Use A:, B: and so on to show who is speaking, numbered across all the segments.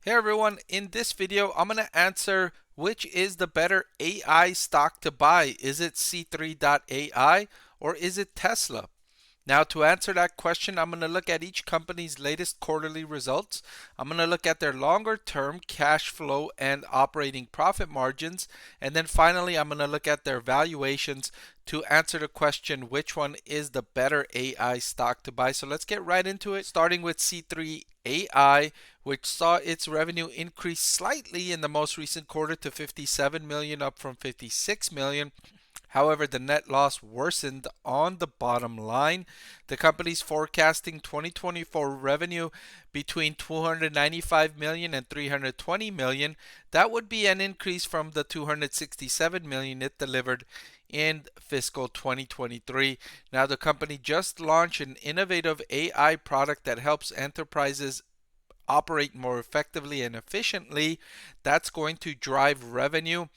A: Hey everyone, in this video I'm going to answer which is the better AI stock to buy. Is it C3.ai or is it Tesla? Now, to answer that question, I'm going to look at each company's latest quarterly results. I'm going to look at their longer term cash flow and operating profit margins. And then finally, I'm going to look at their valuations to answer the question which one is the better AI stock to buy. So let's get right into it, starting with C3ai, which saw its revenue increase slightly in the most recent quarter to 57 million, up from 56 million. However, the net loss worsened on the bottom line. The company's forecasting 2024 revenue between 295 million and 320 million. That would be an increase from the 267 million it delivered in fiscal 2023. Now, the company just launched an innovative AI product that helps enterprises operate more effectively and efficiently. That's going to drive revenue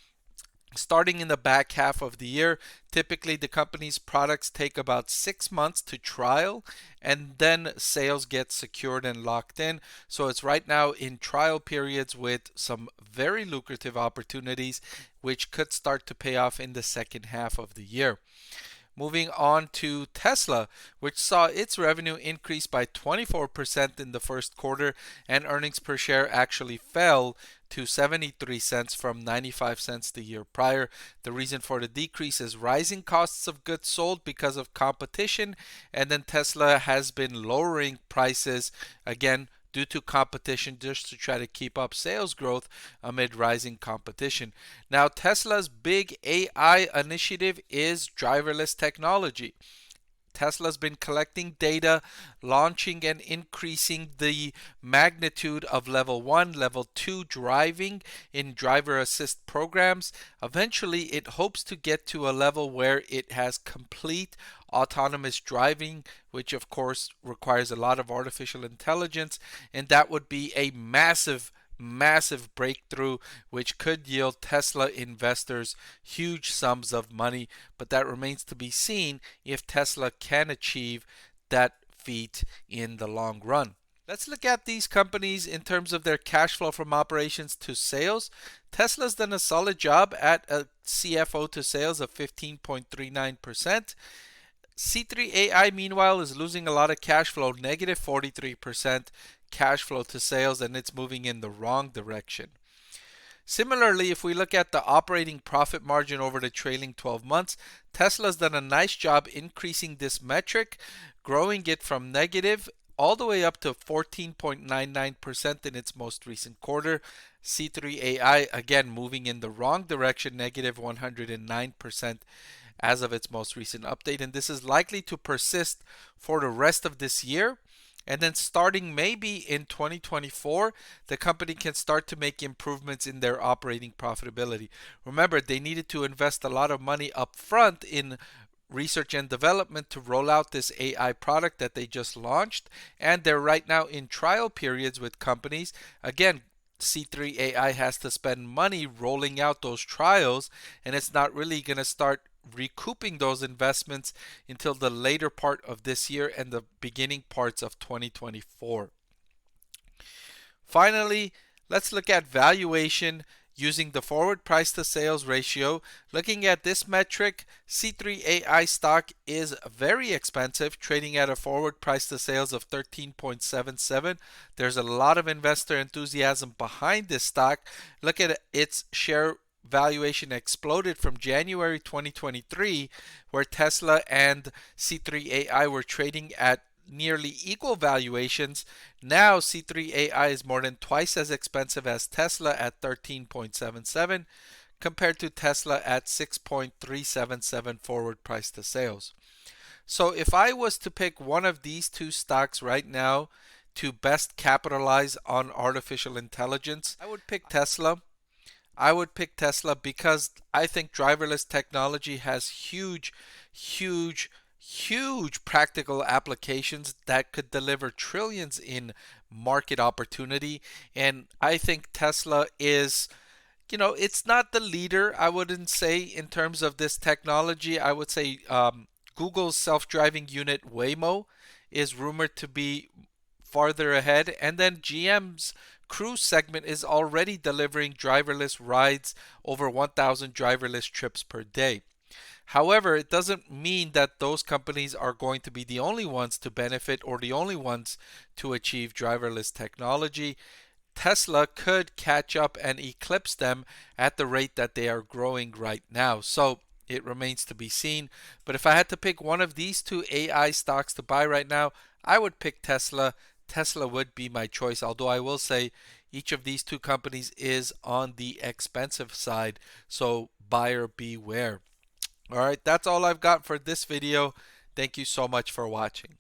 A: starting in the back half of the year. Typically, the company's products take about 6 months to trial, and then sales get secured and locked in. So it's right now in trial periods with some very lucrative opportunities, which could start to pay off in the second half of the year. Moving on to Tesla, which saw its revenue increase by 24% in the first quarter, and earnings per share actually fell to 73 cents from 95 cents the year prior. The reason for the decrease is rising costs of goods sold because of competition, and then Tesla has been lowering prices again due to competition, just to try to keep up sales growth amid rising competition. Now, Tesla's big AI initiative is driverless technology. Tesla's been collecting data, launching and increasing the magnitude of level 1, level 2 driving in driver assist programs. Eventually, it hopes to get to a level where it has complete autonomous driving, which of course requires a lot of artificial intelligence, and that would be a massive breakthrough which could yield Tesla investors huge sums of money, but that remains to be seen if Tesla can achieve that feat in the long run. Let's look at these companies in terms of their cash flow from operations to sales. Tesla's done a solid job at a CFO to sales of 15.39%. C3ai, meanwhile, is losing a lot of cash flow, negative 43% cash flow to sales, and it's moving in the wrong direction. Similarly, if we look at the operating profit margin over the trailing 12 months, Tesla's done a nice job increasing this metric, growing it from negative all the way up to 14.99% in its most recent quarter. C3ai, again, moving in the wrong direction, negative 109% as of its most recent update, and this is likely to persist for the rest of this year. And then starting maybe in 2024, the company can start to make improvements in their operating profitability. Remember, they needed to invest a lot of money up front in research and development to roll out this AI product that they just launched, and they're right now in trial periods with companies. Again, C3ai has to spend money rolling out those trials, and it's not really going to start recouping those investments until the later part of this year and the beginning parts of 2024. Finally, let's look at valuation using the forward price to sales ratio. Looking at this metric, C3ai stock is very expensive, trading at a forward price to sales of 13.77. There's a lot of investor enthusiasm behind this stock. Look at its share valuation exploded from January 2023, where Tesla and C3ai were trading at nearly equal valuations. Now C3ai is more than twice as expensive as Tesla at 13.77 compared to Tesla at 6.377 forward price to sales. So if I was to pick one of these two stocks right now to best capitalize on artificial intelligence, I would pick Tesla. I would pick Tesla because I think driverless technology has huge practical applications that could deliver trillions in market opportunity. And I think Tesla is, it's not the leader, I wouldn't say, in terms of this technology. I would say Google's self-driving unit Waymo is rumored to be farther ahead, and then GM's cruise segment is already delivering driverless rides, over 1,000 driverless trips per day. However, it doesn't mean that those companies are going to be the only ones to benefit or the only ones to achieve driverless technology. Tesla could catch up and eclipse them at the rate that they are growing right now. So it remains to be seen. But if I had to pick one of these two AI stocks to buy right now, I would pick Tesla. Tesla would be my choice, although I will say each of these two companies is on the expensive side. So buyer beware. All right, that's all I've got for this video. Thank you so much for watching.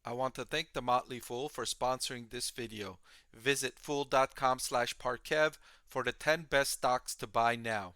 A: I want to thank the Motley Fool for sponsoring this video. Visit fool.com/Parkev for the 10 best stocks to buy now.